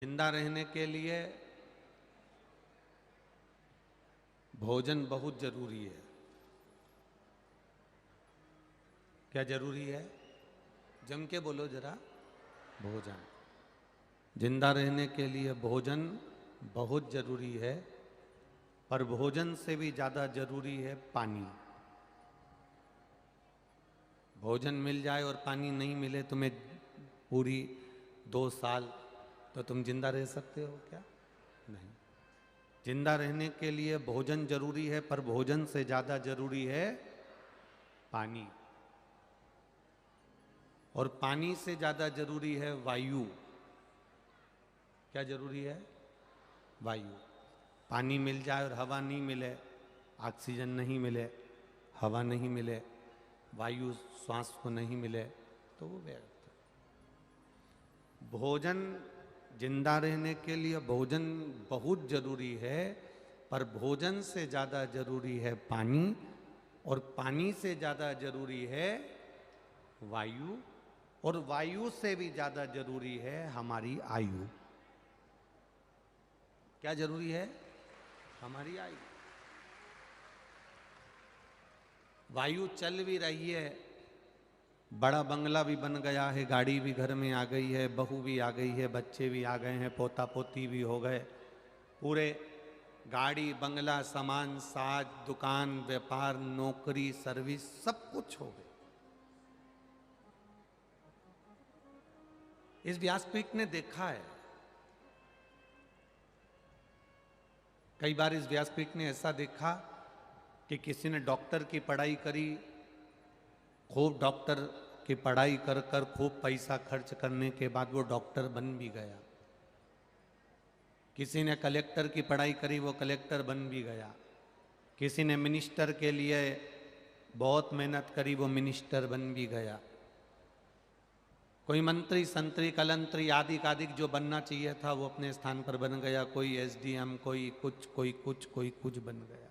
जिंदा रहने के लिए भोजन बहुत जरूरी है। क्या जरूरी है? जम के बोलो जरा। भोजन। जिंदा रहने के लिए भोजन बहुत जरूरी है, पर भोजन से भी ज्यादा जरूरी है पानी। भोजन मिल जाए और पानी नहीं मिले तुम्हें पूरी 2 साल, तो तुम जिंदा रह सकते हो क्या? नहीं। जिंदा रहने के लिए भोजन जरूरी है, पर भोजन से ज्यादा जरूरी है पानी। और पानी से ज्यादा जरूरी है वायु। क्या जरूरी है? वायु। पानी मिल जाए और हवा नहीं मिले, ऑक्सीजन नहीं मिले, हवा नहीं मिले, वायु श्वास को नहीं मिले, तो वो व्यर्थ। भोजन, जिंदा रहने के लिए भोजन बहुत जरूरी है, पर भोजन से ज्यादा जरूरी है पानी, और पानी से ज्यादा जरूरी है वायु, और वायु से भी ज्यादा जरूरी है हमारी आयु। क्या जरूरी है? हमारी आयु। वायु चल भी रही है, बड़ा बंगला भी बन गया है, गाड़ी भी घर में आ गई है, बहू भी आ गई है, बच्चे भी आ गए हैं, पोता पोती भी हो गए, पूरे गाड़ी बंगला सामान साज दुकान व्यापार नौकरी सर्विस सब कुछ हो गए। इस व्यासपीठ ने देखा है, कई बार इस व्यासपीठ ने ऐसा देखा कि किसी ने डॉक्टर की पढ़ाई करी, खूब डॉक्टर की पढ़ाई कर कर खूब पैसा खर्च करने के बाद वो डॉक्टर बन भी गया। किसी ने कलेक्टर की पढ़ाई करी, वो कलेक्टर बन भी गया। किसी ने मिनिस्टर के लिए बहुत मेहनत करी, वो मिनिस्टर बन भी गया। कोई मंत्री संतरी कलंतरी आदि आदिक जो बनना चाहिए था वो अपने स्थान पर बन गया। कोई एसडीएम, कोई कुछ कोई कुछ कोई कुछ बन गया।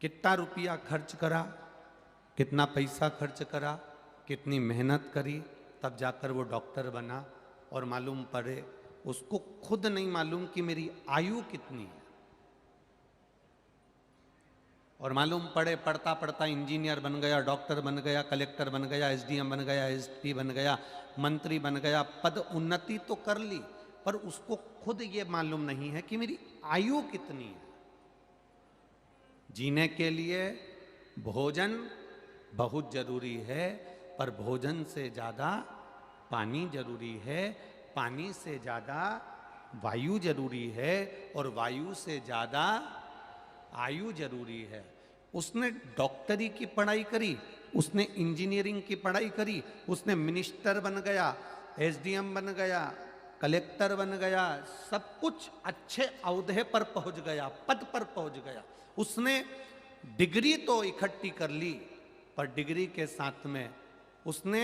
कितना रुपया खर्च करा, कितना पैसा खर्च करा, कितनी मेहनत करी, तब जाकर वो डॉक्टर बना। और मालूम पड़े उसको खुद नहीं मालूम कि मेरी आयु कितनी है। और मालूम पड़े पढ़ता पढ़ता इंजीनियर बन गया, डॉक्टर बन गया, कलेक्टर बन गया, एसडीएम बन गया, एसपी बन गया, मंत्री बन गया, पद उन्नति तो कर ली, पर उसको खुद ये मालूम नहीं है कि मेरी आयु कितनी है। जीने के लिए भोजन बहुत जरूरी है, पर भोजन से ज्यादा पानी जरूरी है, पानी से ज्यादा वायु जरूरी है, और वायु से ज्यादा आयु जरूरी है। उसने डॉक्टरी की पढ़ाई करी, उसने इंजीनियरिंग की पढ़ाई करी, उसने मिनिस्टर बन गया, एसडीएम बन गया, कलेक्टर बन गया, सब कुछ अच्छे औहदे पर पहुंच गया, पद पर पहुंच गया। उसने डिग्री तो इकट्ठी कर ली, पर डिग्री के साथ में उसने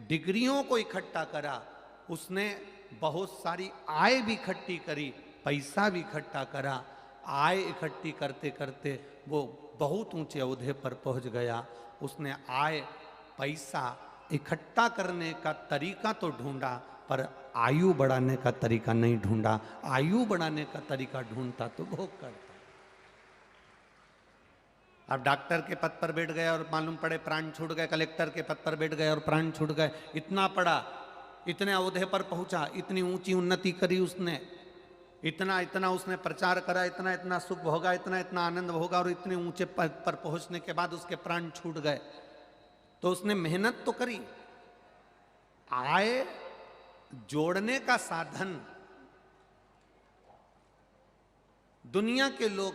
डिग्रियों को इकट्ठा करा, उसने बहुत सारी आय भी इकट्ठी करी, पैसा भी इकट्ठा करा। आय इकट्ठी करते करते वो बहुत ऊंचे ओहदे पर पहुंच गया। उसने आय पैसा इकट्ठा करने का तरीका तो ढूंढा, पर आयु बढ़ाने का तरीका नहीं ढूंढा। आयु बढ़ाने का तरीका ढूंढता तो भोग करता। अब डॉक्टर के पद पर बैठ गया और मालूम पड़े प्राण छूट गए, कलेक्टर के पद पर बैठ गए और प्राण छूट गए। इतना पढ़ा, इतने ओहदे पर पहुंचा, इतनी ऊंची उन्नति करी उसने, इतना इतना उसने प्रचार करा, इतना इतना सुख होगा, इतना इतना आनंद होगा, और इतने ऊंचे पद पर पहुंचने के बाद उसके प्राण छूट गए। तो उसने मेहनत तो करी, आय जोड़ने का साधन दुनिया के लोग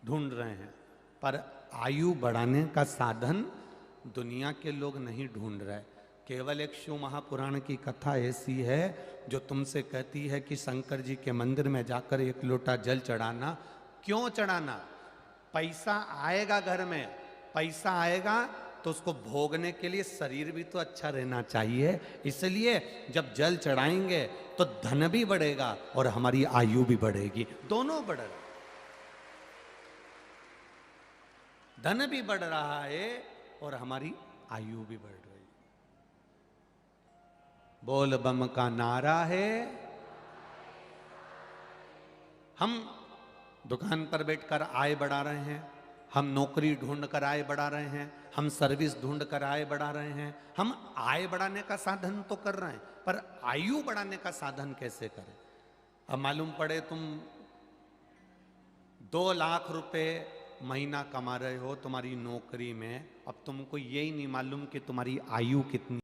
ढूंढ रहे हैं, पर आयु बढ़ाने का साधन दुनिया के लोग नहीं ढूंढ रहे। केवल एक शिव महापुराण की कथा ऐसी है जो तुमसे कहती है कि शंकर जी के मंदिर में जाकर 1 लोटा जल चढ़ाना। क्यों चढ़ाना? पैसा आएगा घर में, पैसा आएगा तो उसको भोगने के लिए शरीर भी तो अच्छा रहना चाहिए। इसलिए जब जल चढ़ाएंगे तो धन भी बढ़ेगा और हमारी आयु भी बढ़ेगी, दोनों बढ़ेगा। धन भी बढ़ रहा है और हमारी आयु भी बढ़ रही है। बोल बम का नारा है। हम दुकान पर बैठकर आय बढ़ा रहे हैं, हम नौकरी ढूंढ कर आय बढ़ा रहे हैं, हम सर्विस ढूंढ कर आय बढ़ा रहे हैं, हम आय बढ़ाने का साधन तो कर रहे हैं, पर आयु बढ़ाने का साधन कैसे करें? अब मालूम पड़े तुम 2 लाख रुपए महीना कमा रहे हो तुम्हारी नौकरी में, अब तुमको यही नहीं मालूम कि तुम्हारी आयु कितनी